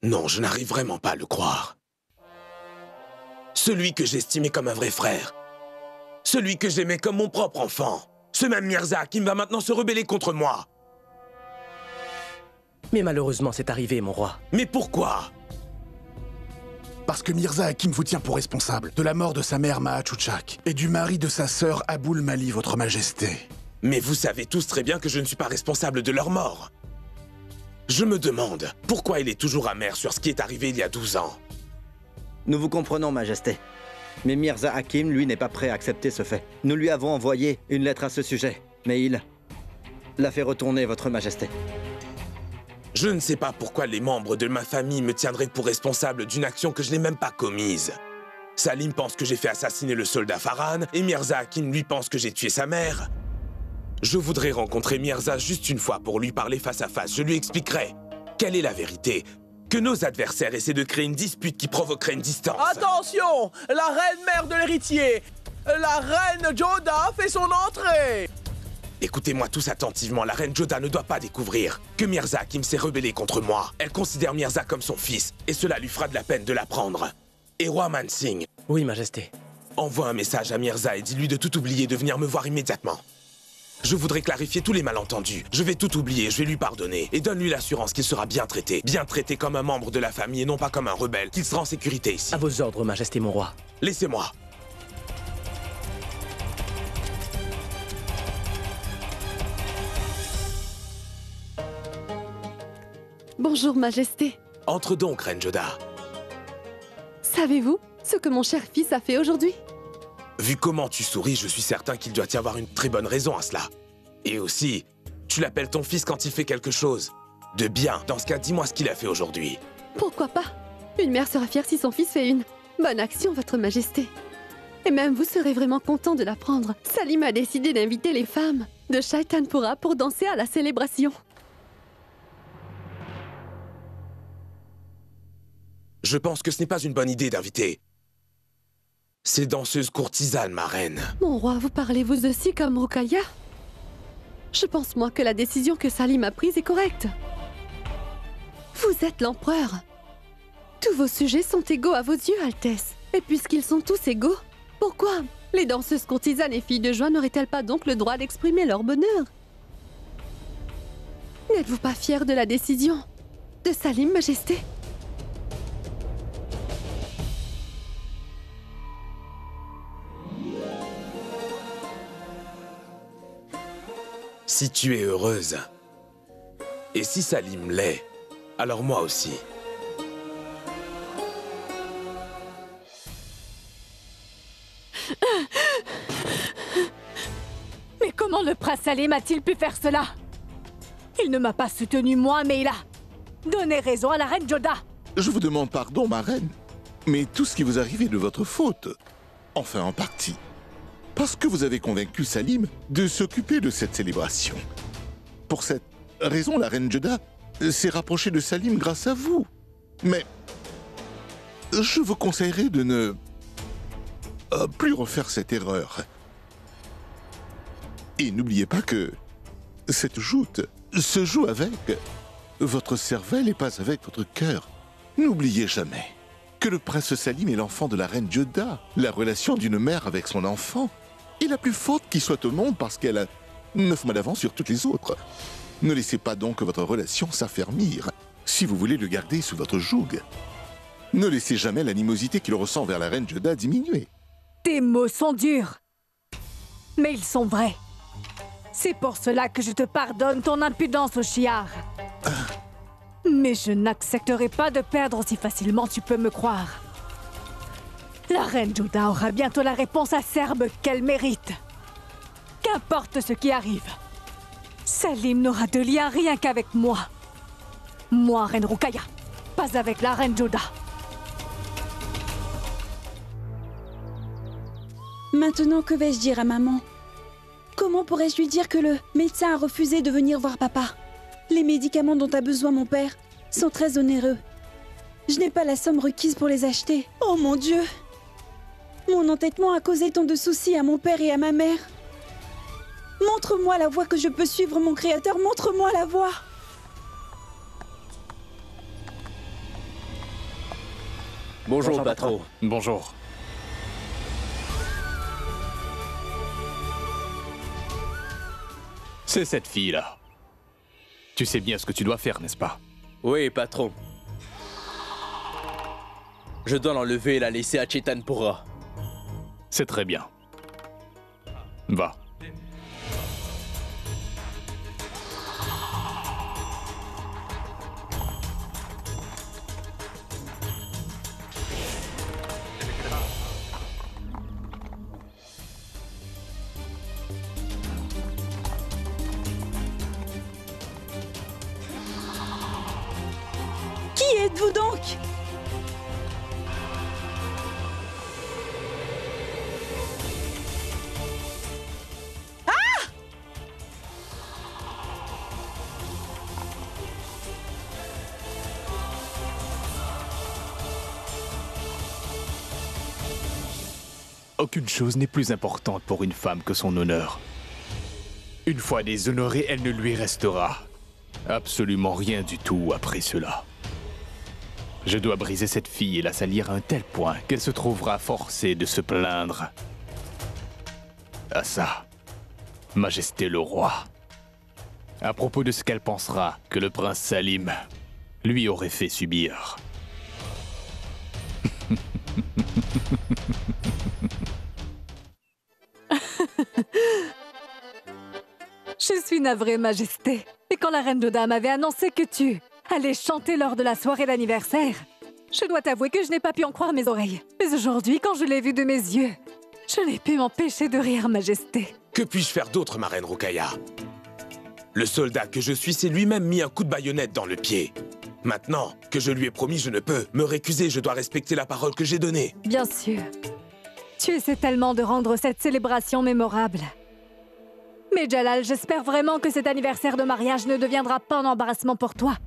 Non, je n'arrive vraiment pas à le croire. Celui que j'estimais comme un vrai frère. Celui que j'aimais comme mon propre enfant. Ce même Mirza Hakim va maintenant se rebeller contre moi. Mais malheureusement, c'est arrivé, mon roi. Mais pourquoi? Parce que Mirza Hakim vous tient pour responsable de la mort de sa mère Mahachouchak et du mari de sa sœur Aboul Mali, votre majesté. Mais vous savez tous très bien que je ne suis pas responsable de leur mort. Je me demande pourquoi il est toujours amer sur ce qui est arrivé il y a 12 ans. Nous vous comprenons, Majesté. Mais Mirza Hakim, lui, n'est pas prêt à accepter ce fait. Nous lui avons envoyé une lettre à ce sujet, mais il l'a fait retourner, votre Majesté. Je ne sais pas pourquoi les membres de ma famille me tiendraient pour responsable d'une action que je n'ai même pas commise. Salim pense que j'ai fait assassiner le soldat Farhan, et Mirza Hakim lui pense que j'ai tué sa mère. Je voudrais rencontrer Mirza juste une fois pour lui parler face à face. Je lui expliquerai quelle est la vérité. Que nos adversaires essaient de créer une dispute qui provoquerait une distance. Attention! La reine mère de l'héritier, la reine Joda fait son entrée! Écoutez-moi tous attentivement, la reine Joda ne doit pas découvrir que Mirza Hakim s'est rebellé contre moi. Elle considère Mirza comme son fils, et cela lui fera de la peine de l'apprendre. Et roi Mansingh, Oui, Majesté. envoie un message à Mirza et dis-lui de tout oublier et de venir me voir immédiatement. Je voudrais clarifier tous les malentendus. Je vais tout oublier, je vais lui pardonner. Et donne-lui l'assurance qu'il sera bien traité comme un membre de la famille et non pas comme un rebelle, qu'il sera en sécurité ici. À vos ordres, Majesté, mon roi. Laissez-moi. Bonjour, Majesté. Entre donc, reine Joda. Savez-vous ce que mon cher fils a fait aujourd'hui? Vu comment tu souris, je suis certain qu'il doit y avoir une très bonne raison à cela. Et aussi, tu l'appelles ton fils quand il fait quelque chose de bien. Dans ce cas, dis-moi ce qu'il a fait aujourd'hui. Pourquoi pas? Une mère sera fière si son fils fait une bonne action, votre Majesté. Et même vous serez vraiment content de l'apprendre. Salim a décidé d'inviter les femmes de Shaitanpura pour danser à la célébration. Je pense que ce n'est pas une bonne idée d'inviter ces danseuses courtisanes, ma reine. Mon roi, vous parlez vous aussi comme Rukaya? Je pense moi que la décision que Salim a prise est correcte. Vous êtes l'empereur. Tous vos sujets sont égaux à vos yeux, Altesse. Et puisqu'ils sont tous égaux, pourquoi les danseuses courtisanes et filles de joie n'auraient-elles pas donc le droit d'exprimer leur bonheur? N'êtes-vous pas fière de la décision de Salim, Majesté? Si tu es heureuse, et si Salim l'est, alors moi aussi. Mais comment le prince Salim a-t-il pu faire cela? Il ne m'a pas soutenu moi, mais il a donné raison à la reine Joda. Je vous demande pardon, ma reine, mais tout ce qui vous arrive est de votre faute. Enfin, en partie. Parce que vous avez convaincu Salim de s'occuper de cette célébration. Pour cette raison, la reine Joda s'est rapprochée de Salim grâce à vous. Mais je vous conseillerais de ne plus refaire cette erreur. Et n'oubliez pas que cette joute se joue avec votre cervelle et pas avec votre cœur. N'oubliez jamais que le prince Salim est l'enfant de la reine Joda. La relation d'une mère avec son enfant est la plus forte qui soit au monde parce qu'elle a 9 mois d'avance sur toutes les autres. Ne laissez pas donc votre relation s'affermir si vous voulez le garder sous votre joug. Ne laissez jamais l'animosité qu'il ressent vers la reine Joda diminuer. Tes mots sont durs, mais ils sont vrais. C'est pour cela que je te pardonne ton impudence au chiard. Mais je n'accepterai pas de perdre aussi facilement, tu peux me croire. La reine Joda aura bientôt la réponse acerbe qu'elle mérite. Qu'importe ce qui arrive, Salim n'aura de lien rien qu'avec moi. Moi, reine Rukaya, pas avec la reine Joda. Maintenant, que vais-je dire à maman? Comment pourrais-je lui dire que le médecin a refusé de venir voir papa? Les médicaments dont a besoin mon père sont très onéreux. Je n'ai pas la somme requise pour les acheter. Oh mon Dieu! Mon entêtement a causé tant de soucis à mon père et à ma mère. Montre-moi la voie que je peux suivre, mon créateur. Montre-moi la voie. Bonjour, patron. Bonjour. C'est cette fille-là. Tu sais bien ce que tu dois faire, n'est-ce pas? Oui, patron. Je dois l'enlever et la laisser à Chetanpura. C'est très bien. Va. Qui êtes-vous donc? Aucune chose n'est plus importante pour une femme que son honneur. Une fois déshonorée, elle ne lui restera absolument rien du tout après cela. Je dois briser cette fille et la salir à un tel point qu'elle se trouvera forcée de se plaindre à ça, Majesté le roi, à propos de ce qu'elle pensera que le prince Salim lui aurait fait subir. Je suis navrée, Majesté. Et quand la reine Joda m'avait annoncé que tu allais chanter lors de la soirée d'anniversaire, je dois t'avouer que je n'ai pas pu en croire mes oreilles. Mais aujourd'hui, quand je l'ai vu de mes yeux, je n'ai pu m'empêcher de rire, Majesté. Que puis-je faire d'autre, ma reine Rukaya? Le soldat que je suis s'est lui-même mis un coup de baïonnette dans le pied. Maintenant que je lui ai promis, je ne peux me récuser, je dois respecter la parole que j'ai donnée. Bien sûr. Tu essaies tellement de rendre cette célébration mémorable. Mais Jalal, j'espère vraiment que cet anniversaire de mariage ne deviendra pas un embarrassement pour toi.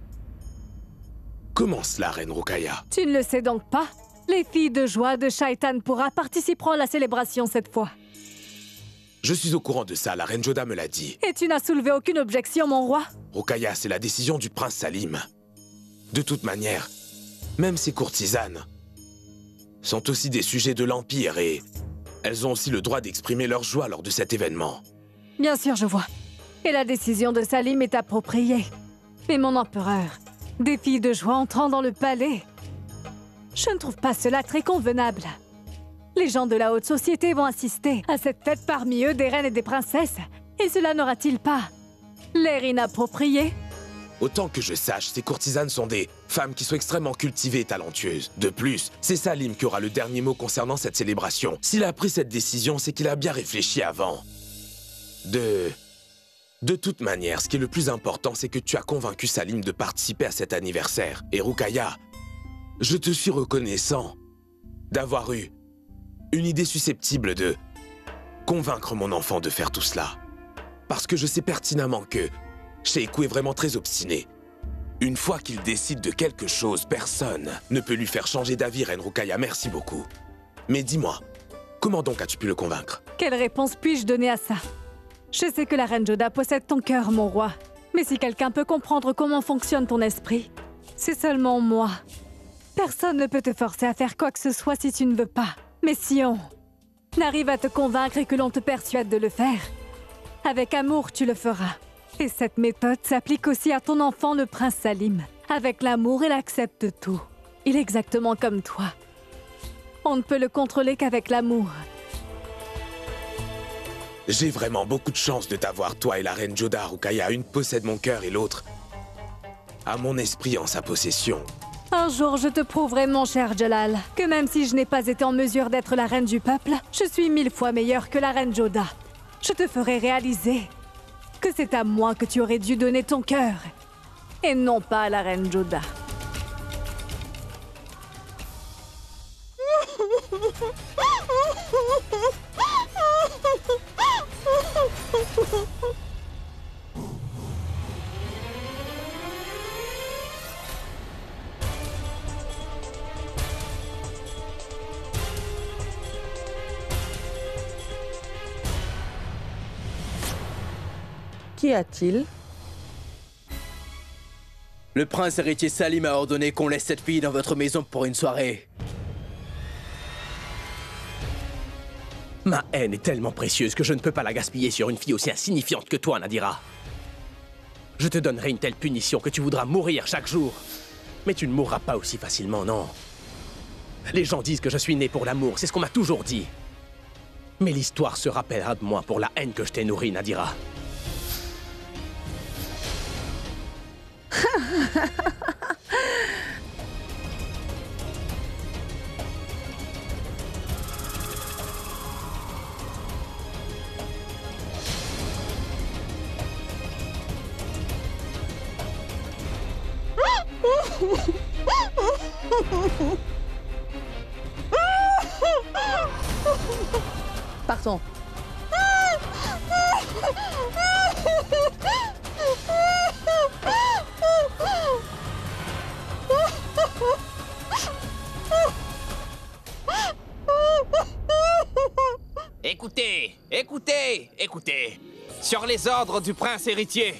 Comment cela, reine Rukaya? Tu ne le sais donc pas? Les filles de joie de Chetanpura participeront à la célébration cette fois. Je suis au courant de ça, la reine Joda me l'a dit. Et tu n'as soulevé aucune objection, mon roi? Rukaya, c'est la décision du prince Salim. De toute manière, même ces courtisanes sont aussi des sujets de l'Empire et elles ont aussi le droit d'exprimer leur joie lors de cet événement. Bien sûr, je vois. Et la décision de Salim est appropriée. Mais mon empereur, des filles de joie entrant dans le palais, je ne trouve pas cela très convenable. Les gens de la haute société vont assister à cette fête, parmi eux des reines et des princesses. Et cela n'aura-t-il pas l'air inapproprié? Autant que je sache, ces courtisanes sont des femmes qui sont extrêmement cultivées et talentueuses. De plus, c'est Salim qui aura le dernier mot concernant cette célébration. S'il a pris cette décision, c'est qu'il a bien réfléchi avant. De toute manière, ce qui est le plus important, c'est que tu as convaincu Salim de participer à cet anniversaire. Et Rukaya, je te suis reconnaissant d'avoir eu une idée susceptible de convaincre mon enfant de faire tout cela. Parce que je sais pertinemment que Sheikou est vraiment très obstiné. Une fois qu'il décide de quelque chose, personne ne peut lui faire changer d'avis, reine Rukaya. Merci beaucoup. Mais dis-moi, comment donc as-tu pu le convaincre? Quelle réponse puis-je donner à ça? Je sais que la reine Joda possède ton cœur, mon roi. Mais si quelqu'un peut comprendre comment fonctionne ton esprit, c'est seulement moi. Personne ne peut te forcer à faire quoi que ce soit si tu ne veux pas. Mais si on arrive à te convaincre et que l'on te persuade de le faire, avec amour, tu le feras. Et cette méthode s'applique aussi à ton enfant, le prince Salim. Avec l'amour, il accepte tout. Il est exactement comme toi. On ne peut le contrôler qu'avec l'amour. J'ai vraiment beaucoup de chance de t'avoir, toi et la reine Joda, Rukaya. Une possède mon cœur et l'autre a mon esprit en sa possession. Un jour, je te prouverai, mon cher Jalal, que même si je n'ai pas été en mesure d'être la reine du peuple, je suis 1000 fois meilleure que la reine Joda. Je te ferai réaliser que c'est à moi que tu aurais dû donner ton cœur, et non pas à la reine Joda. Qu'y a-t-il? Le prince héritier Salim a ordonné qu'on laisse cette fille dans votre maison pour une soirée. Ma haine est tellement précieuse que je ne peux pas la gaspiller sur une fille aussi insignifiante que toi, Nadira. Je te donnerai une telle punition que tu voudras mourir chaque jour. Mais tu ne mourras pas aussi facilement, non. Les gens disent que je suis né pour l'amour, c'est ce qu'on m'a toujours dit. Mais l'histoire se rappellera de moi pour la haine que je t'ai nourrie, Nadira. Partons. Écoutez, écoutez, écoutez. Sur les ordres du prince héritier,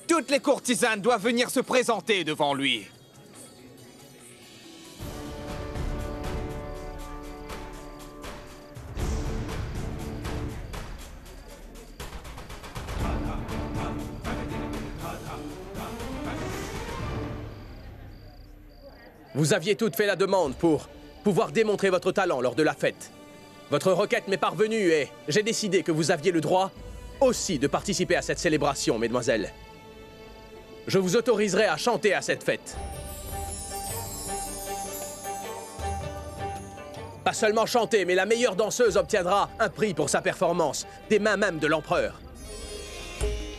toutes les courtisanes doivent venir se présenter devant lui. Vous aviez toutes fait la demande pour pouvoir démontrer votre talent lors de la fête. Votre requête m'est parvenue et j'ai décidé que vous aviez le droit aussi de participer à cette célébration, mesdemoiselles. Je vous autoriserai à chanter à cette fête. Pas seulement chanter, mais la meilleure danseuse obtiendra un prix pour sa performance, des mains même de l'empereur.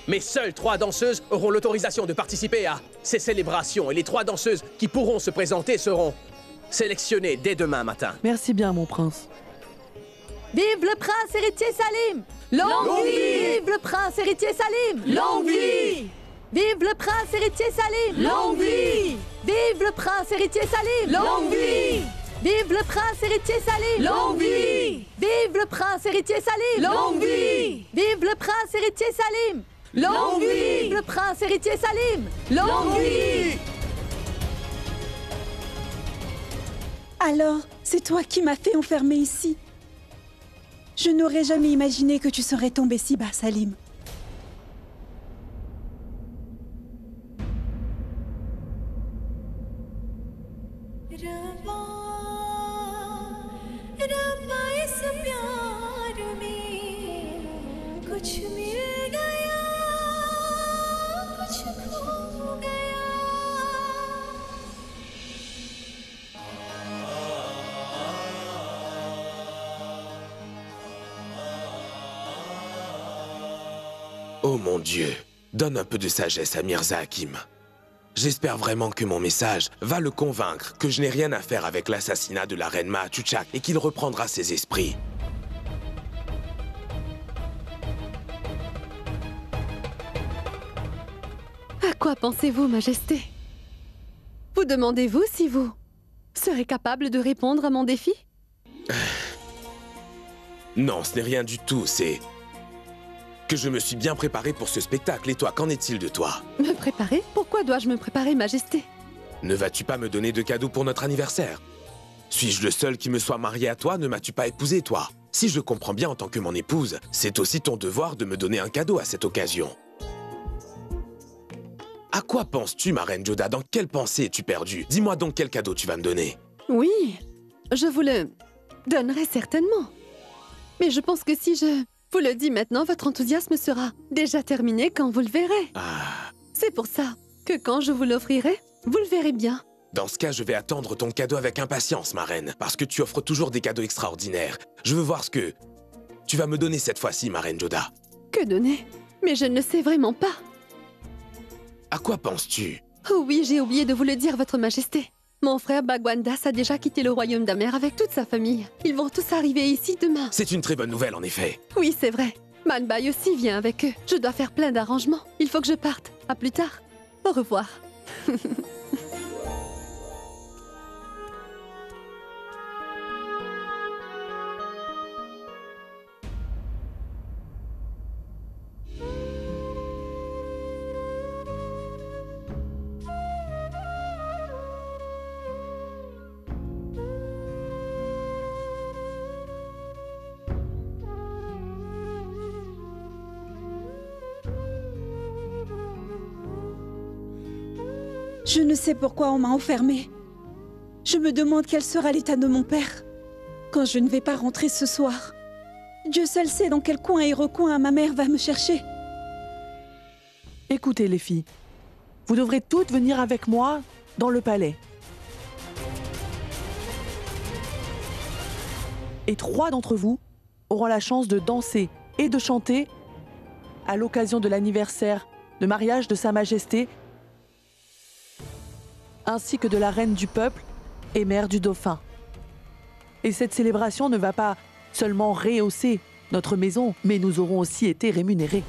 Mais seules 3 danseuses auront l'autorisation de participer à ces célébrations et les 3 danseuses qui pourront se présenter seront sélectionnées dès demain matin. Merci bien, mon prince. Vive le prince héritier Salim! Longue vie! Vive le prince héritier Salim! Longue vie! Vive le prince héritier Salim! Longue vie! Vive le prince héritier Salim! Longue vie! Vive le prince héritier Salim! Longue vie! Vive le prince héritier Salim! Longue vie! Vive le prince héritier Salim! Longue vie! Vive le prince héritier Salim! Longue vie! Alors, c'est toi qui m'as fait enfermer ici. Je n'aurais jamais imaginé que tu serais tombé si bas, Salim. Oh mon Dieu, donne un peu de sagesse à Mirza Hakim. J'espère vraiment que mon message va le convaincre que je n'ai rien à faire avec l'assassinat de la reine Mahatuchak et qu'il reprendra ses esprits. À quoi pensez-vous, Majesté? Vous demandez-vous si vous serez capable de répondre à mon défi? Non, ce n'est rien du tout, c'est que je me suis bien préparé pour ce spectacle. Et toi, qu'en est-il de toi? Me préparer? Pourquoi dois-je me préparer, Majesté? Ne vas-tu pas me donner de cadeaux pour notre anniversaire? Suis-je le seul qui me soit marié à toi? Ne m'as-tu pas épousé, toi? Si je comprends bien en tant que mon épouse, c'est aussi ton devoir de me donner un cadeau à cette occasion. À quoi penses-tu, ma reine Joda? Dans quelle pensée es-tu perdue? Dis-moi donc quel cadeau tu vas me donner. Oui, je vous le donnerai certainement. Mais je pense que si je vous le dis maintenant, votre enthousiasme sera déjà terminé quand vous le verrez. C'est pour ça que quand je vous l'offrirai, vous le verrez bien. Dans ce cas, je vais attendre ton cadeau avec impatience, ma reine, parce que tu offres toujours des cadeaux extraordinaires. Je veux voir ce que tu vas me donner cette fois-ci, ma reine Joda. Que donner? Mais je ne le sais vraiment pas. À quoi penses-tu? Oh oui, j'ai oublié de vous le dire, votre majesté. Mon frère Bagwandas a déjà quitté le royaume d'Amer avec toute sa famille. Ils vont tous arriver ici demain. C'est une très bonne nouvelle, en effet. Oui, c'est vrai. Manbai aussi vient avec eux. Je dois faire plein d'arrangements. Il faut que je parte. À plus tard. Au revoir. Je ne sais pourquoi on m'a enfermée. Je me demande quel sera l'état de mon père quand je ne vais pas rentrer ce soir. Dieu seul sait dans quel coin et recoin ma mère va me chercher. Écoutez les filles, vous devrez toutes venir avec moi dans le palais. Et 3 d'entre vous auront la chance de danser et de chanter à l'occasion de l'anniversaire de mariage de Sa Majesté, ainsi que de la reine du peuple et mère du dauphin. Et cette célébration ne va pas seulement rehausser notre maison, mais nous aurons aussi été rémunérés.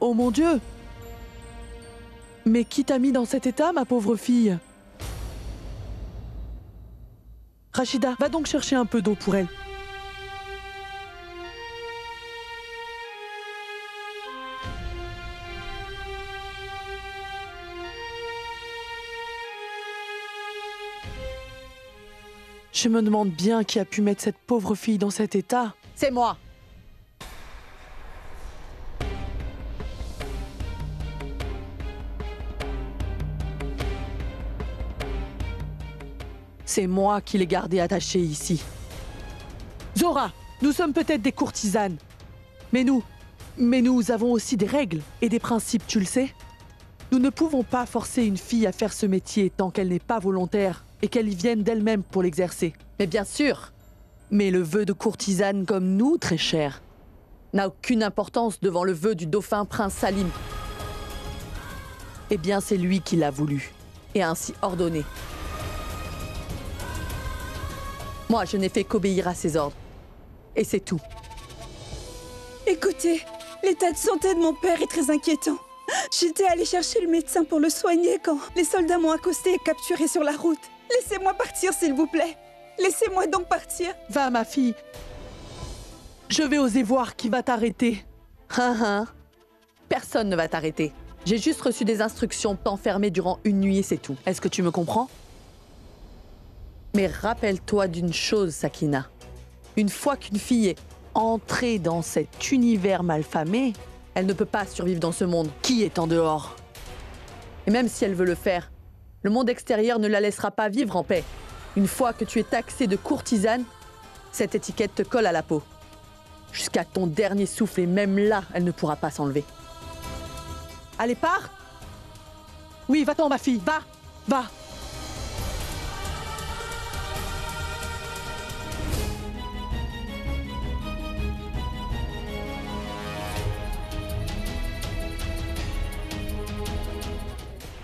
Oh mon Dieu! Mais qui t'a mis dans cet état, ma pauvre fille? Rachida, va donc chercher un peu d'eau pour elle. Je me demande bien qui a pu mettre cette pauvre fille dans cet état. C'est moi. C'est moi qui l'ai gardée attachée ici. Zora, nous sommes peut-être des courtisanes, mais nous avons aussi des règles et des principes, tu le sais. Nous ne pouvons pas forcer une fille à faire ce métier tant qu'elle n'est pas volontaire et qu'elle y vienne d'elle-même pour l'exercer. Mais bien sûr. Mais le vœu de courtisane comme nous, très cher, n'a aucune importance devant le vœu du dauphin prince Salim. Eh bien, c'est lui qui l'a voulu et ainsi ordonné. Moi, je n'ai fait qu'obéir à ses ordres. Et c'est tout. Écoutez, l'état de santé de mon père est très inquiétant. J'étais allée chercher le médecin pour le soigner quand les soldats m'ont accosté et capturé sur la route. Laissez-moi partir, s'il vous plaît. Laissez-moi donc partir. Va, ma fille. Je vais oser voir qui va t'arrêter. Personne ne va t'arrêter. J'ai juste reçu des instructions pour t'enfermer durant une nuit et c'est tout. Est-ce que tu me comprends? Mais rappelle-toi d'une chose, Sakina. Une fois qu'une fille est entrée dans cet univers malfamé, elle ne peut pas survivre dans ce monde. Qui est en dehors? Et même si elle veut le faire, le monde extérieur ne la laissera pas vivre en paix. Une fois que tu es taxée de courtisane, cette étiquette te colle à la peau. Jusqu'à ton dernier souffle, et même là, elle ne pourra pas s'enlever. Allez, pars! Oui, va-t'en, ma fille, va! Va!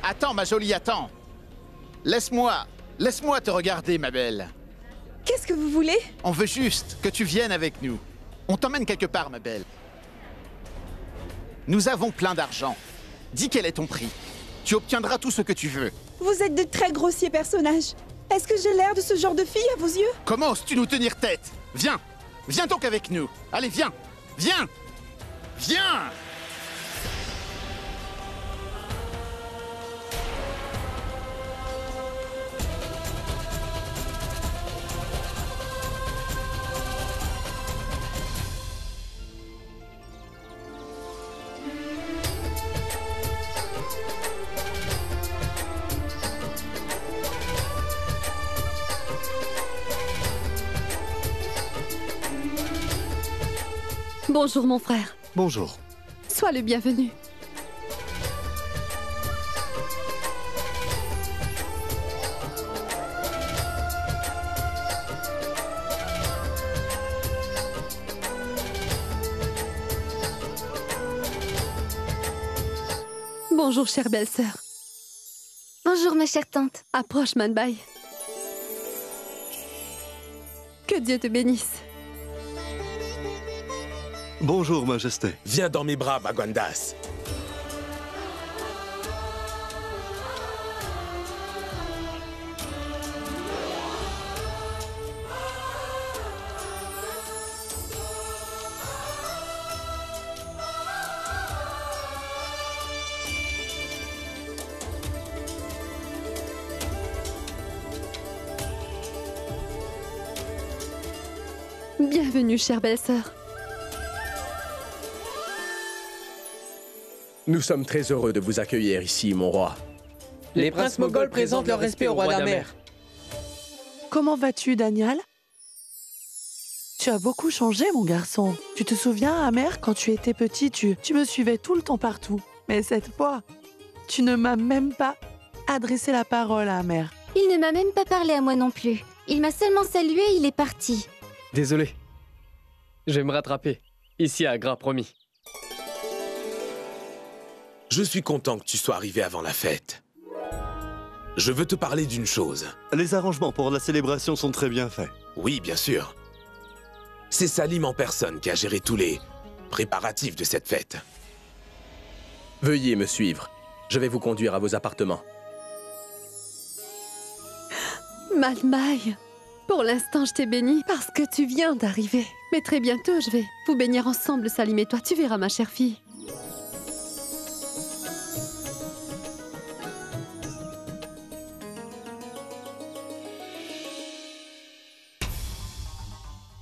Attends, ma jolie, attends. Laisse-moi te regarder, ma belle. Qu'est-ce que vous voulez? On veut juste que tu viennes avec nous. On t'emmène quelque part, ma belle. Nous avons plein d'argent. Dis quel est ton prix. Tu obtiendras tout ce que tu veux. Vous êtes de très grossiers personnages. Est-ce que j'ai l'air de ce genre de fille à vos yeux? Comment oses-tu nous tenir tête? Viens. Viens donc avec nous. Allez, viens. Viens. Viens. Bonjour mon frère. Bonjour. Sois le bienvenu. Bonjour chère belle-sœur. Bonjour ma chère tante. Approche Manbai. Que Dieu te bénisse. Bonjour, Majesté. Viens dans mes bras, Bagwandas. Bienvenue, chère belle-sœur. Nous sommes très heureux de vous accueillir ici, mon roi. Les princes moghols présentent leur respect au roi d'Amer. Comment vas-tu, Daniel? Tu as beaucoup changé, mon garçon. Tu te souviens, Amer, quand tu étais petit, tu me suivais tout le temps partout. Mais cette fois, tu ne m'as même pas adressé la parole à Amer. Il ne m'a même pas parlé à moi non plus. Il m'a seulement salué et il est parti. Désolé. Je vais me rattraper. Ici à Gras, promis. Je suis content que tu sois arrivé avant la fête. Je veux te parler d'une chose. Les arrangements pour la célébration sont très bien faits. Oui, bien sûr. C'est Salim en personne qui a géré tous les préparatifs de cette fête. Veuillez me suivre. Je vais vous conduire à vos appartements. Malmaï, pour l'instant, je t'ai béni parce que tu viens d'arriver. Mais très bientôt, je vais vous bénir ensemble, Salim et toi. Tu verras, ma chère fille.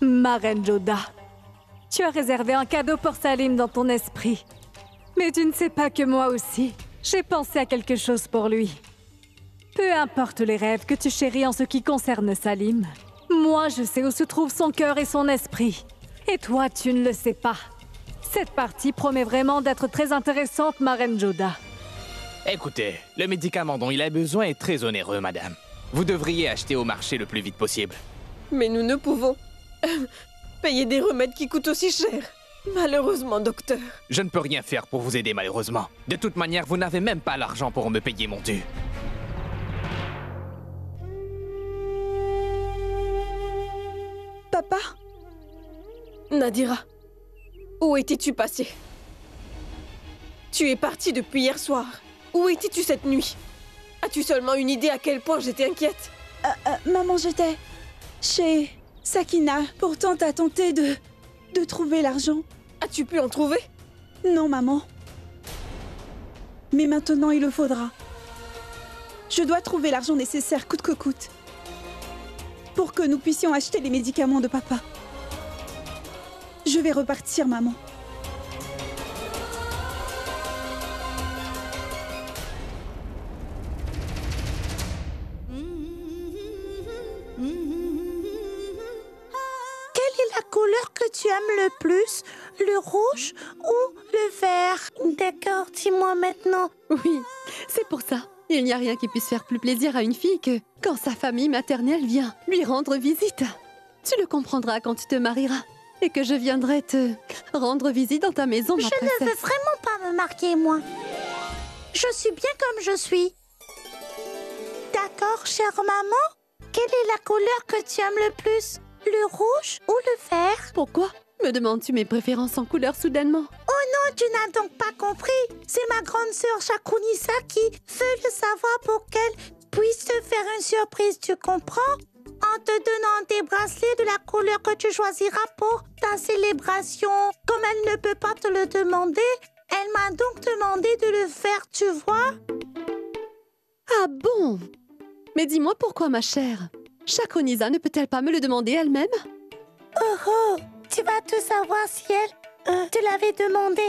Ma reine Joda, tu as réservé un cadeau pour Salim dans ton esprit. Mais tu ne sais pas que moi aussi, j'ai pensé à quelque chose pour lui. Peu importe les rêves que tu chéris en ce qui concerne Salim, moi je sais où se trouve son cœur et son esprit. Et toi, tu ne le sais pas. Cette partie promet vraiment d'être très intéressante, ma reine Joda. Écoutez, le médicament dont il a besoin est très onéreux, madame. Vous devriez acheter au marché le plus vite possible. Mais nous ne pouvons payer des remèdes qui coûtent aussi cher. Malheureusement, docteur. Je ne peux rien faire pour vous aider, malheureusement. De toute manière, vous n'avez même pas l'argent pour me payer mon dû. Papa? Nadira, où étais-tu passé? Tu es parti depuis hier soir. Où étais-tu cette nuit? As-tu seulement une idée à quel point j'étais inquiète? Maman, j'étais chez Sakina. Pourtant, t'as tenté de trouver l'argent. As-tu pu en trouver? Non, maman. Mais maintenant, il le faudra. Je dois trouver l'argent nécessaire, coûte que coûte, pour que nous puissions acheter les médicaments de papa. Je vais repartir, maman. Couleur que tu aimes le plus, le rouge ou le vert? D'accord, dis-moi maintenant. Oui, c'est pour ça. Il n'y a rien qui puisse faire plus plaisir à une fille que quand sa famille maternelle vient lui rendre visite. Tu le comprendras quand tu te marieras et que je viendrai te rendre visite dans ta maison, ma princesse. Je ne veux vraiment pas me marier, moi. Je suis bien comme je suis. D'accord, chère maman? Quelle est la couleur que tu aimes le plus? Le rouge ou le vert? Pourquoi me demandes-tu mes préférences en couleur soudainement? Oh non, tu n'as donc pas compris. C'est ma grande sœur Chakrunissa qui veut le savoir pour qu'elle puisse te faire une surprise, tu comprends? En te donnant des bracelets de la couleur que tu choisiras pour ta célébration. Comme elle ne peut pas te le demander, elle m'a donc demandé de le faire, tu vois? Ah bon? Mais dis-moi pourquoi, ma chère? Chakrunissa ne peut-elle pas me le demander elle-même? Oh, tu vas tout savoir si elle te l'avait demandé.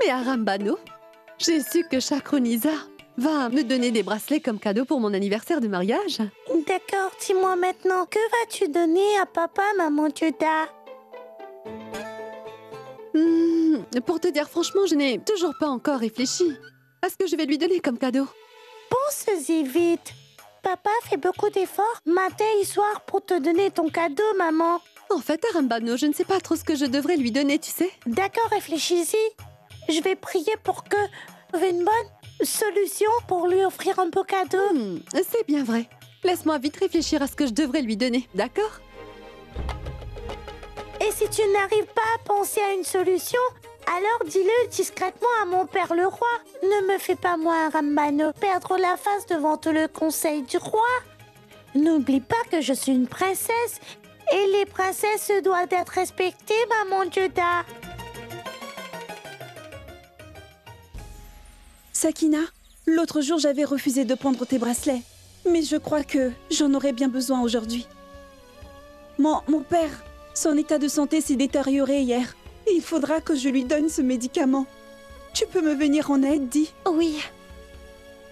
Mais Arambano, j'ai su que Chakrunissa va me donner des bracelets comme cadeau pour mon anniversaire de mariage. D'accord, dis-moi maintenant, que vas-tu donner à papa, maman Joda? Pour te dire franchement, je n'ai toujours pas encore réfléchi à ce que je vais lui donner comme cadeau. Pense-y vite. Papa fait beaucoup d'efforts matin et soir pour te donner ton cadeau, maman. En fait, Arambano, je ne sais pas trop ce que je devrais lui donner, tu sais. D'accord, réfléchis-y. Je vais prier pour que trouve une bonne solution pour lui offrir un beau cadeau. C'est bien vrai. Laisse-moi vite réfléchir à ce que je devrais lui donner, d'accord? Et si tu n'arrives pas à penser à une solution, alors dis-le discrètement à mon père le roi. Ne me fais pas, moi, Arambano, perdre la face devant le conseil du roi. N'oublie pas que je suis une princesse et les princesses doivent être respectées, maman Joda. Sakina, l'autre jour j'avais refusé de prendre tes bracelets, mais je crois que j'en aurais bien besoin aujourd'hui. Mon père Son état de santé s'est détérioré hier. Et il faudra que je lui donne ce médicament. Tu peux me venir en aide, dis? Oui.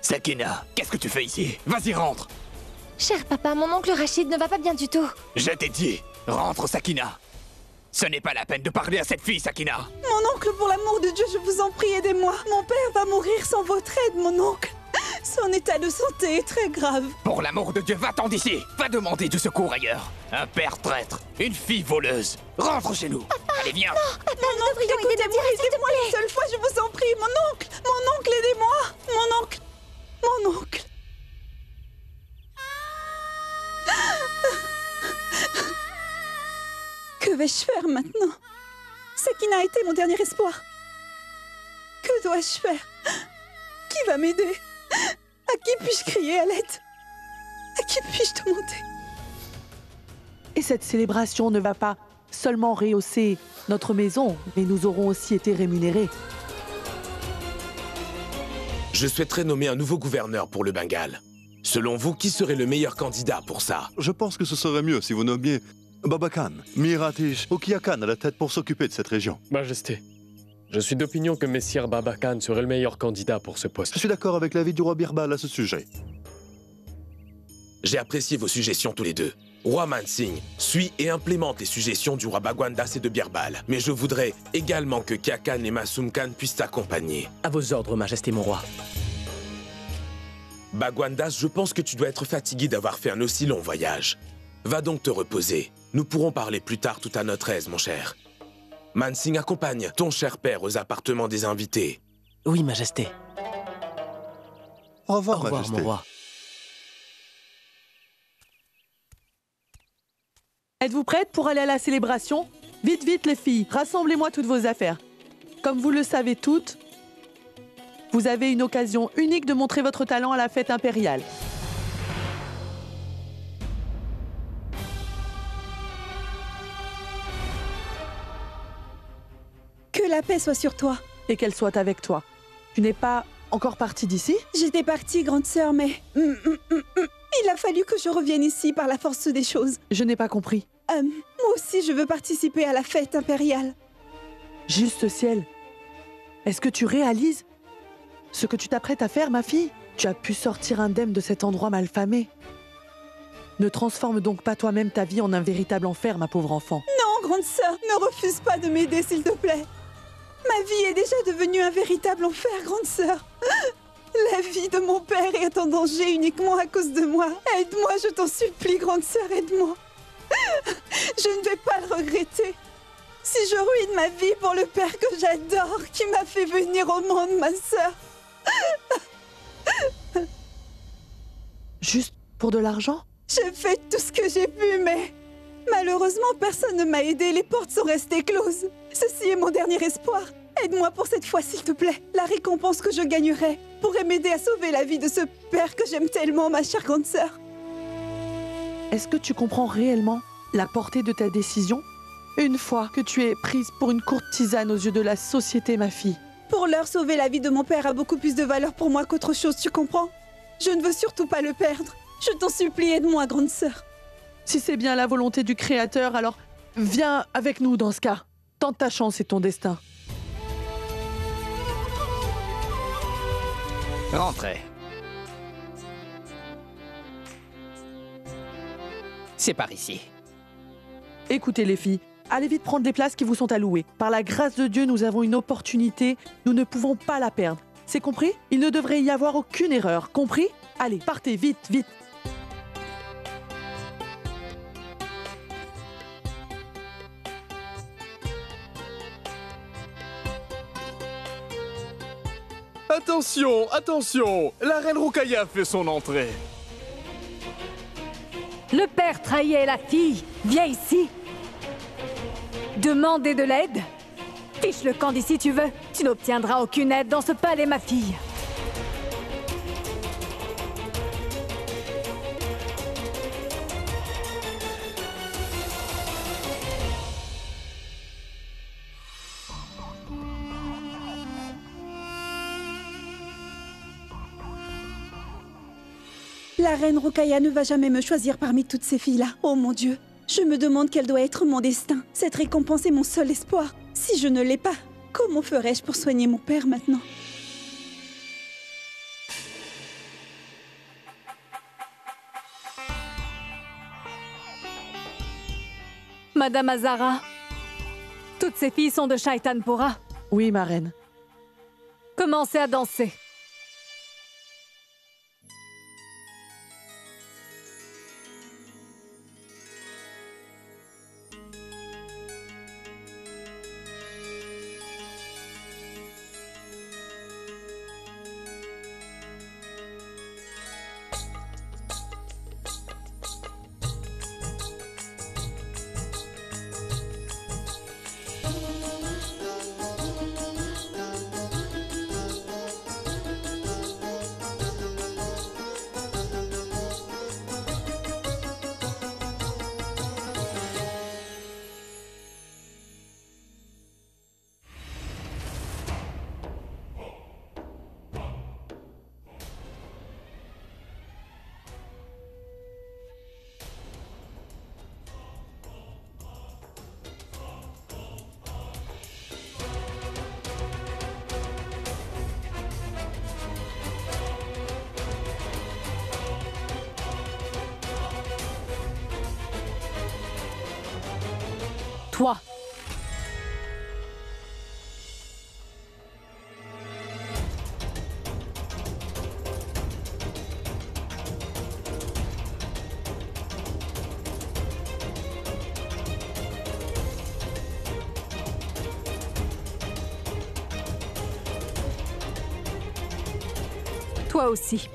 Sakina, qu'est-ce que tu fais ici? Vas-y, rentre. Cher papa, mon oncle Rachid ne va pas bien du tout. Je t'ai dit, rentre, Sakina. Ce n'est pas la peine de parler à cette fille, Sakina. Mon oncle, pour l'amour de Dieu, je vous en prie, aidez-moi. Mon père va mourir sans votre aide, mon oncle. Son état de santé est très grave. Pour l'amour de Dieu, va-t'en d'ici. Va demander du secours ailleurs. Un père traître, une fille voleuse. Rentre chez nous. Allez, viens. Non, papa, nous devrions aider Nadira, s'il te Aidez-moi plaît. une seule fois, je vous en prie. Mon oncle, aidez-moi. Mon oncle. Que vais-je faire maintenant? Sakina a été mon dernier espoir. Que dois-je faire? Qui va m'aider? À qui puis-je crier à l'aide? À qui puis-je demander? Et cette célébration ne va pas seulement rehausser notre maison, mais nous aurons aussi été rémunérés. Je souhaiterais nommer un nouveau gouverneur pour le Bengale. Selon vous, qui serait le meilleur candidat pour ça? Je pense que ce serait mieux si vous nommiez Baba Khan, Miratish ou Kia Khan à la tête pour s'occuper de cette région. Majesté, je suis d'opinion que Messire Baba Khan serait le meilleur candidat pour ce poste. Je suis d'accord avec l'avis du roi Birbal à ce sujet. J'ai apprécié vos suggestions tous les deux. Roi Mansingh suit et implémente les suggestions du roi Bagwandas et de Birbal. Mais je voudrais également que Kia Khan et Masum Khan puissent t'accompagner. À vos ordres, Majesté, mon roi. Bagwandas, je pense que tu dois être fatigué d'avoir fait un aussi long voyage. Va donc te reposer. Nous pourrons parler plus tard tout à notre aise, mon cher. Mansingh accompagne ton cher père aux appartements des invités. Oui, Majesté. Au revoir, Au revoir, Majesté. mon roi. Êtes-vous prêtes pour aller à la célébration? Vite, vite, les filles, rassemblez-moi toutes vos affaires. Comme vous le savez toutes, vous avez une occasion unique de montrer votre talent à la fête impériale. Que la paix soit sur toi. Et qu'elle soit avec toi. Tu n'es pas encore partie d'ici? J'étais partie, grande sœur, mais... Il a fallu que je revienne ici par la force des choses. Je n'ai pas compris. Moi aussi, je veux participer à la fête impériale. Juste ciel. Est-ce que tu réalises ce que tu t'apprêtes à faire, ma fille? Tu as pu sortir indemne de cet endroit malfamé. Ne transforme donc pas toi-même ta vie en un véritable enfer, ma pauvre enfant. Non, grande sœur, ne refuse pas de m'aider, s'il te plaît. Ma vie est déjà devenue un véritable enfer, grande sœur. La vie de mon père est en danger uniquement à cause de moi. Aide-moi, je t'en supplie, grande sœur, aide-moi. Je ne vais pas le regretter. Si je ruine ma vie pour le père que j'adore, qui m'a fait venir au monde, ma sœur. Juste pour de l'argent? J'ai fait tout ce que j'ai pu, mais... Malheureusement, personne ne m'a aidé, les portes sont restées closes. Ceci est mon dernier espoir. Aide-moi pour cette fois, s'il te plaît. La récompense que je gagnerai pourrait m'aider à sauver la vie de ce père que j'aime tellement, ma chère grande sœur. Est-ce que tu comprends réellement la portée de ta décision? Une fois que tu es prise pour une courtisane aux yeux de la société, ma fille. Pour l'heure, sauver la vie de mon père a beaucoup plus de valeur pour moi qu'autre chose, tu comprends? Je ne veux surtout pas le perdre. Je t'en supplie, aide-moi, grande sœur. Si c'est bien la volonté du Créateur, alors viens avec nous dans ce cas. Tente ta chance et ton destin. Rentrez. C'est par ici. Écoutez les filles, allez vite prendre les places qui vous sont allouées. Par la grâce de Dieu, nous avons une opportunité, nous ne pouvons pas la perdre. C'est compris? Il ne devrait y avoir aucune erreur, compris? Allez, partez, vite, vite. Attention, attention! La reine Rukaya fait son entrée. Le père trahit la fille. Viens ici. Demandez de l'aide. Fiche le camp d'ici tu veux. Tu n'obtiendras aucune aide dans ce palais, ma fille. La reine Rukaya ne va jamais me choisir parmi toutes ces filles-là. Oh mon Dieu, Je me demande quel doit être mon destin. Cette récompense est mon seul espoir. Si je ne l'ai pas, comment ferais-je pour soigner mon père maintenant? Madame Azara, toutes ces filles sont de Shaitanpura. Oui, ma reine. Commencez à danser. Toi. Toi aussi.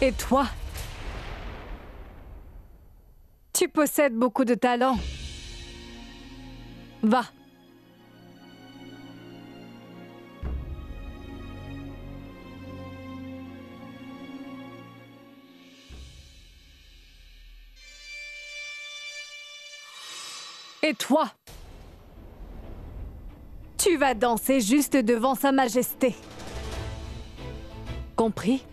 Et toi? Tu possèdes beaucoup de talent. Va. Et toi? Tu vas danser juste devant Sa Majesté. Compris?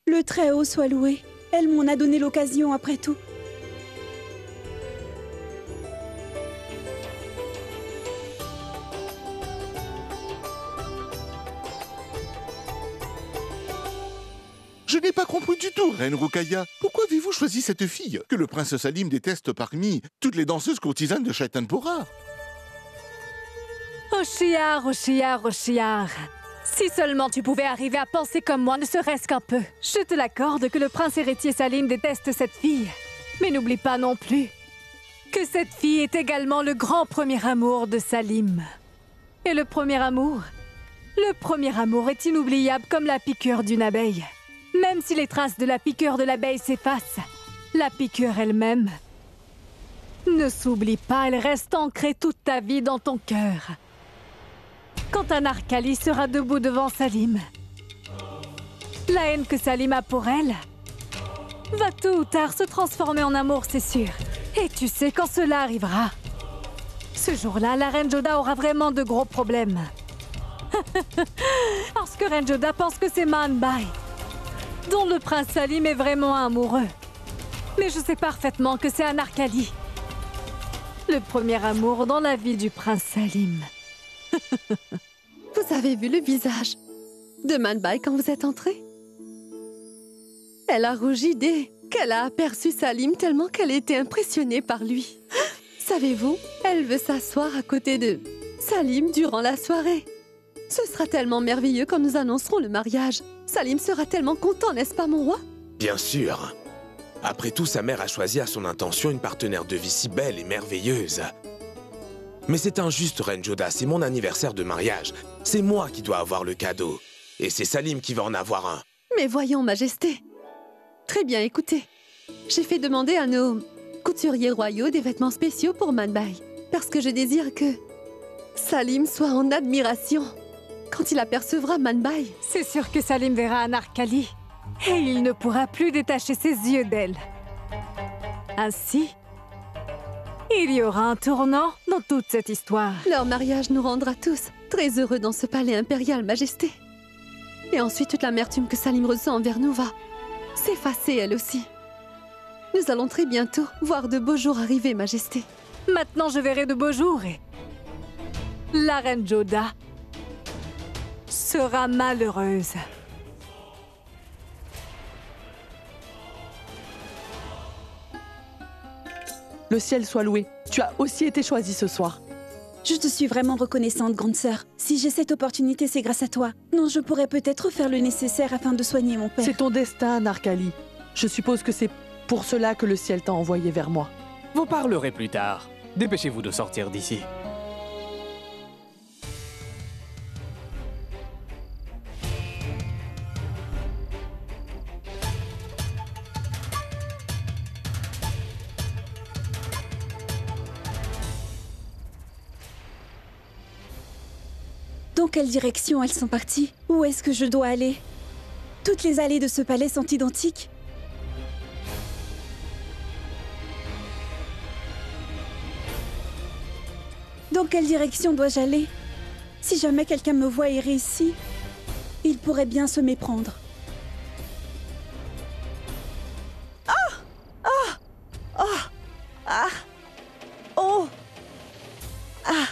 Le Très-Haut soit loué. Elle m'en a donné l'occasion après tout. Je n'ai pas compris du tout, Reine Rukaya. Pourquoi avez-vous choisi cette fille que le prince Salim déteste parmi toutes les danseuses courtisanes de Shaitanpura? Hoshiar, Hoshiar, Hoshiar. Si seulement tu pouvais arriver à penser comme moi, ne serait-ce qu'un peu. Je te l'accorde que le prince héritier Salim déteste cette fille. Mais n'oublie pas non plus que cette fille est également le grand premier amour de Salim. Et le premier amour est inoubliable comme la piqûre d'une abeille. Même si les traces de la piqûre de l'abeille s'effacent, la piqûre elle-même ne s'oublie pas, elle reste ancrée toute ta vie dans ton cœur. Quand un Narkali sera debout devant Salim, la haine que Salim a pour elle va tôt ou tard se transformer en amour, c'est sûr. Et tu sais, quand cela arrivera, ce jour-là, la reine Joda aura vraiment de gros problèmes. Parce que reine Joda pense que c'est Manbai, dont le prince Salim est vraiment amoureux. Mais je sais parfaitement que c'est un Narkali. Le premier amour dans la vie du prince Salim. Vous avez vu le visage de Manbai quand vous êtes entré? Elle a rougi dès qu'elle a aperçu Salim tellement qu'elle était impressionnée par lui. Savez-vous, elle veut s'asseoir à côté de Salim durant la soirée. Ce sera tellement merveilleux quand nous annoncerons le mariage. Salim sera tellement content, n'est-ce pas, mon roi? Bien sûr. Après tout, sa mère a choisi à son intention une partenaire de vie si belle et merveilleuse. Mais c'est injuste, Reine Joda, c'est mon anniversaire de mariage. C'est moi qui dois avoir le cadeau. Et c'est Salim qui va en avoir un. Mais voyons, Majesté. Très bien, écoutez. J'ai fait demander à nos couturiers royaux des vêtements spéciaux pour Manbai. Parce que je désire que Salim soit en admiration quand il apercevra Manbai. C'est sûr que Salim verra Anarkali et il ne pourra plus détacher ses yeux d'elle. Ainsi, il y aura un tournant dans toute cette histoire. Leur mariage nous rendra tous très heureux dans ce palais impérial, Majesté. Et ensuite, toute l'amertume que Salim ressent envers nous va s'effacer elle aussi. Nous allons très bientôt voir de beaux jours arriver, Majesté. Maintenant, je verrai de beaux jours et la reine Joda sera malheureuse. Le ciel soit loué. Tu as aussi été choisie ce soir. Je te suis vraiment reconnaissante, grande sœur. Si j'ai cette opportunité, c'est grâce à toi. Non, je pourrais peut-être faire le nécessaire afin de soigner mon père. C'est ton destin, Narkali. Je suppose que c'est pour cela que le ciel t'a envoyé vers moi. Vous parlerez plus tard. Dépêchez-vous de sortir d'ici. Dans quelle direction elles sont parties? Où est-ce que je dois aller? Toutes les allées de ce palais sont identiques. Dans quelle direction dois-je aller? Si jamais quelqu'un me voit errer ici, il pourrait bien se méprendre. Ah! Ah! Ah! Ah! Oh! Ah!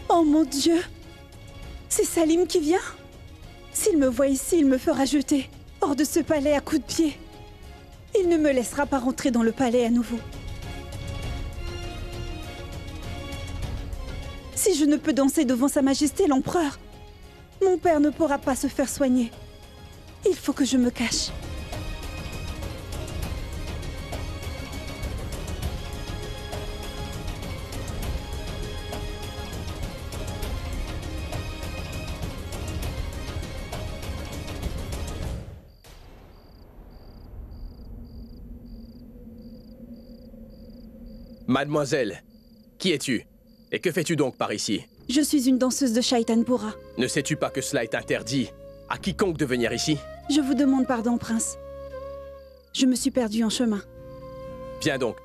Oh mon Dieu! C'est Salim qui vient? S'il me voit ici, il me fera jeter hors de ce palais à coups de pied. Il ne me laissera pas rentrer dans le palais à nouveau. Si je ne peux danser devant Sa Majesté l'Empereur, mon père ne pourra pas se faire soigner. Il faut que je me cache. Mademoiselle, qui es-tu? Et que fais-tu donc par ici? Je suis une danseuse de Shaitanpura. Ne sais-tu pas que cela est interdit à quiconque de venir ici? Je vous demande pardon, prince. Je me suis perdue en chemin. Viens donc.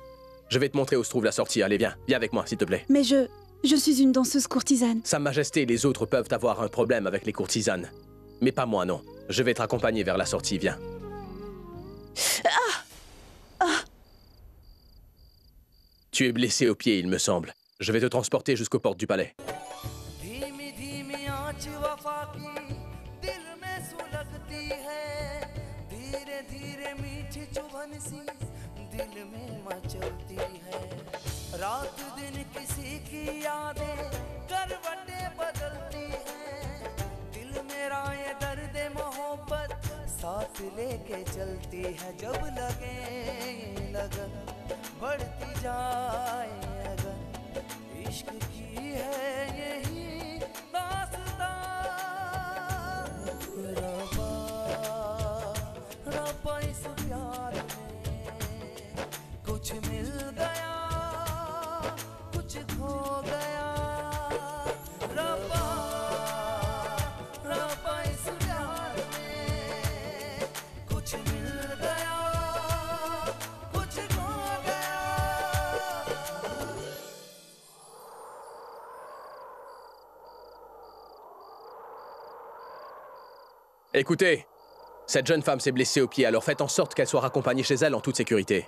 Je vais te montrer où se trouve la sortie. Allez, viens. Viens avec moi, s'il te plaît. Mais je suis une danseuse courtisane. Sa Majesté et les autres peuvent avoir un problème avec les courtisanes. Mais pas moi, non. Je vais te raccompagner vers la sortie. Viens. Tu es blessé au pied, il me semble. Je vais te transporter jusqu'aux portes du palais. साथ लेके चलती है जब लगे लगन बढ़ती जाए अगन इश्क की है यही दास्तां रब्बा रब्बा इस प्यार में कुछ मिल गया कुछ खो गया रब्बा रब्बा इस प्यार में कुछ मिल गया कुछ खो गया Écoutez, cette jeune femme s'est blessée au pied, alors faites en sorte qu'elle soit raccompagnée chez elle en toute sécurité.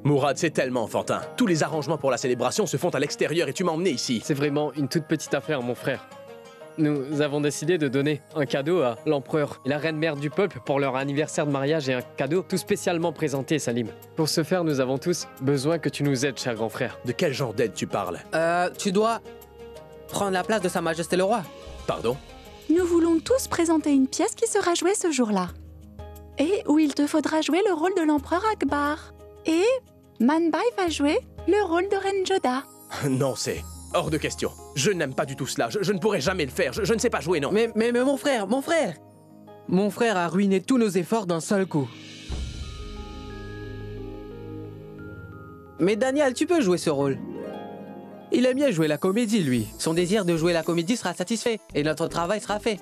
Mourad, c'est tellement enfantin. Tous les arrangements pour la célébration se font à l'extérieur et tu m'as emmené ici. C'est vraiment une toute petite affaire, mon frère. Nous avons décidé de donner un cadeau à l'empereur et la reine mère du peuple pour leur anniversaire de mariage et un cadeau tout spécialement présenté, Salim. Pour ce faire, nous avons tous besoin que tu nous aides, cher grand frère. De quel genre d'aide tu parles? Tu dois prendre la place de Sa Majesté le Roi. Pardon? Nous voulons tous présenter une pièce qui sera jouée ce jour-là. Et où il te faudra jouer le rôle de l'empereur Akbar. Et Manbai va jouer le rôle de Reine Joda. Non, c'est hors de question. Je n'aime pas du tout cela. Je ne pourrai jamais le faire. Je ne sais pas jouer, non. Mais mon frère! Mon frère a ruiné tous nos efforts d'un seul coup. Mais Daniel, tu peux jouer ce rôle. Il aime bien jouer la comédie, lui. Son désir de jouer la comédie sera satisfait et notre travail sera fait.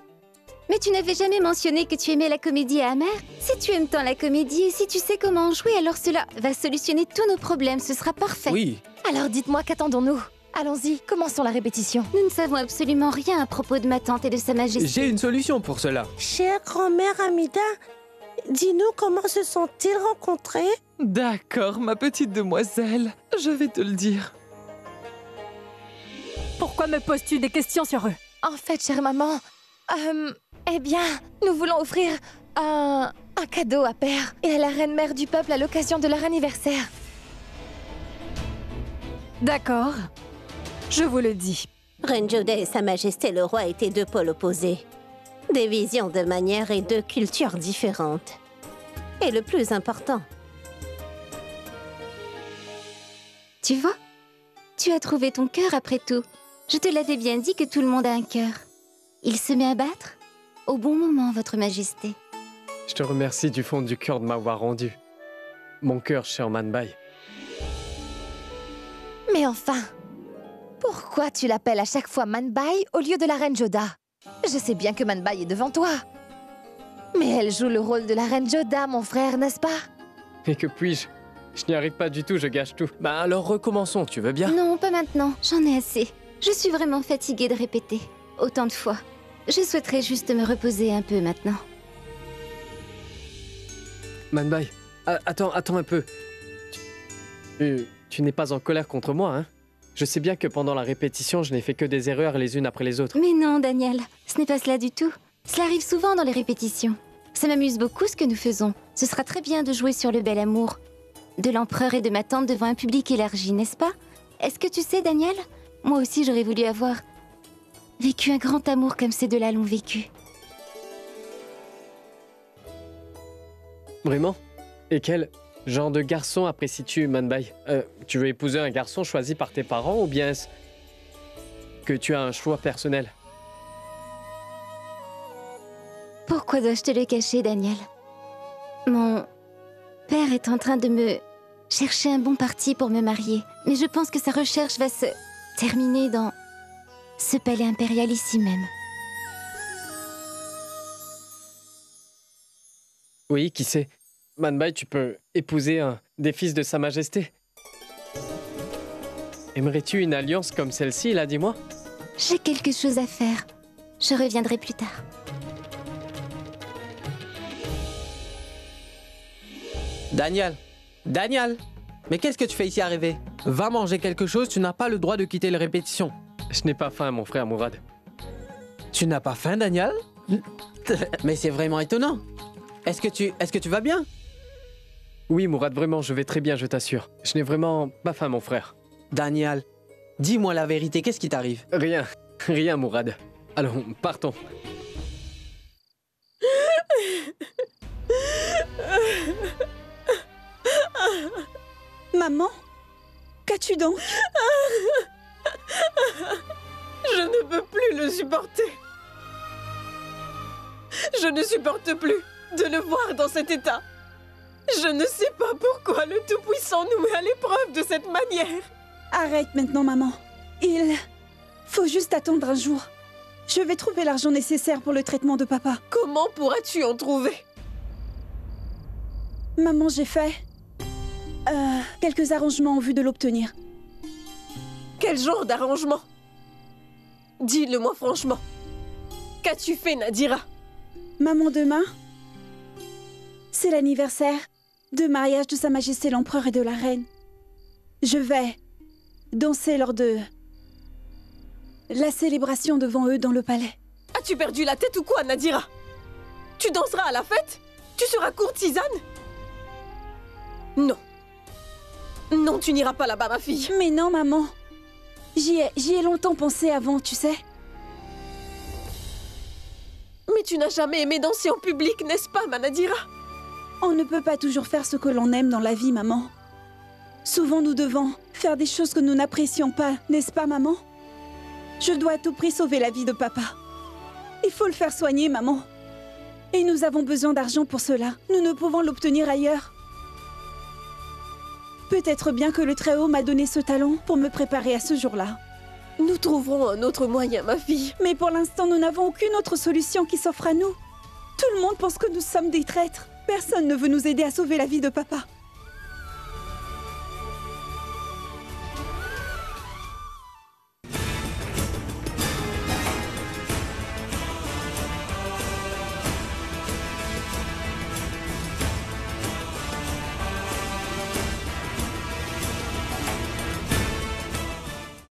Mais tu n'avais jamais mentionné que tu aimais la comédie amère. Si tu aimes tant la comédie et si tu sais comment en jouer, alors cela va solutionner tous nos problèmes. Ce sera parfait. Oui. Alors dites-moi, qu'attendons-nous? Allons-y, commençons la répétition. Nous ne savons absolument rien à propos de ma tante et de Sa Majesté. J'ai une solution pour cela. Chère grand-mère Amida, dis-nous comment se sont-ils rencontrés? D'accord, ma petite demoiselle, je vais te le dire. Pourquoi me poses-tu des questions sur eux? En fait, chère maman, eh bien, nous voulons offrir un cadeau à Père et à la reine mère du peuple à l'occasion de leur anniversaire. D'accord. Je vous le dis. Reine Joda et Sa Majesté le Roi étaient deux pôles opposés. Des visions de manière et deux cultures différentes. Et le plus important... Tu vois? Tu as trouvé ton cœur après tout. Je te l'avais bien dit que tout le monde a un cœur. Il se met à battre au bon moment, Votre Majesté. Je te remercie du fond du cœur de m'avoir rendu mon cœur, cher Manbai. Mais enfin, pourquoi tu l'appelles à chaque fois Manbai au lieu de la reine Joda? Je sais bien que Manbai est devant toi. Mais elle joue le rôle de la reine Joda, mon frère, n'est-ce pas? Et que puis-je? Je n'y arrive pas du tout, je gâche tout. Bah alors recommençons, tu veux bien? Non, pas maintenant. J'en ai assez. Je suis vraiment fatiguée de répéter. Autant de fois. Je souhaiterais juste me reposer un peu maintenant. Manbai, attends un peu. Tu n'es pas en colère contre moi, hein? Je sais bien que pendant la répétition, je n'ai fait que des erreurs les unes après les autres. Mais non, Daniel. Ce n'est pas cela du tout. Cela arrive souvent dans les répétitions. Ça m'amuse beaucoup ce que nous faisons. Ce sera très bien de jouer sur le bel amour de l'empereur et de ma tante devant un public élargi, n'est-ce pas? Est-ce que tu sais, Daniel? Moi aussi, j'aurais voulu avoir vécu un grand amour comme ces deux-là l'ont vécu. Vraiment? Et quel genre de garçon apprécies-tu, Manbai? Tu veux épouser un garçon choisi par tes parents ou bien est-ce que tu as un choix personnel? Pourquoi dois-je te le cacher, Daniel? Mon père est en train de me chercher un bon parti pour me marier. Mais je pense que sa recherche va se terminer dans ce palais impérial ici même. Oui, qui sait? Manbai, tu peux épouser un des fils de Sa Majesté. Aimerais-tu une alliance comme celle-ci, là, dis-moi? J'ai quelque chose à faire. Je reviendrai plus tard. Daniel! Mais qu'est-ce que tu fais ici arrivé? Va manger quelque chose, tu n'as pas le droit de quitter les répétitions. Je n'ai pas faim, mon frère Mourad. Tu n'as pas faim, Daniel? Mais c'est vraiment étonnant. Est-ce que tu vas bien? Oui, Mourad, vraiment, je vais très bien, je t'assure. Je n'ai vraiment pas faim, mon frère. Daniel, dis-moi la vérité, qu'est-ce qui t'arrive? Rien, Mourad. Allons, partons. Maman? Qu'as-tu donc? Je ne peux plus le supporter. Je ne supporte plus de le voir dans cet état. Je ne sais pas pourquoi le Tout-Puissant nous met à l'épreuve de cette manière. Arrête maintenant, maman. Il faut juste attendre un jour. Je vais trouver l'argent nécessaire pour le traitement de papa. Comment pourras-tu en trouver? Maman, j'ai fait quelques arrangements en vue de l'obtenir. Quel genre d'arrangement? Dis-le-moi franchement. Qu'as-tu fait, Nadira? Maman, demain, c'est l'anniversaire de mariage de Sa Majesté l'Empereur et de la Reine. Je vais danser lors de la célébration devant eux dans le palais. As-tu perdu la tête ou quoi, Nadira? Tu danseras à la fête? Tu seras courtisane? Non. Non, tu n'iras pas là-bas, ma fille. Mais non, maman. J'y ai longtemps pensé avant, tu sais. Mais tu n'as jamais aimé danser en public, n'est-ce pas, ma Nadira? On ne peut pas toujours faire ce que l'on aime dans la vie, maman. Souvent, nous devons faire des choses que nous n'apprécions pas, n'est-ce pas, maman? Je dois à tout prix sauver la vie de papa. Il faut le faire soigner, maman. Et nous avons besoin d'argent pour cela. Nous ne pouvons l'obtenir ailleurs. Peut-être bien que le Très-Haut m'a donné ce talent pour me préparer à ce jour-là. Nous trouverons un autre moyen, ma fille. Mais pour l'instant, nous n'avons aucune autre solution qui s'offre à nous. Tout le monde pense que nous sommes des traîtres. Personne ne veut nous aider à sauver la vie de papa.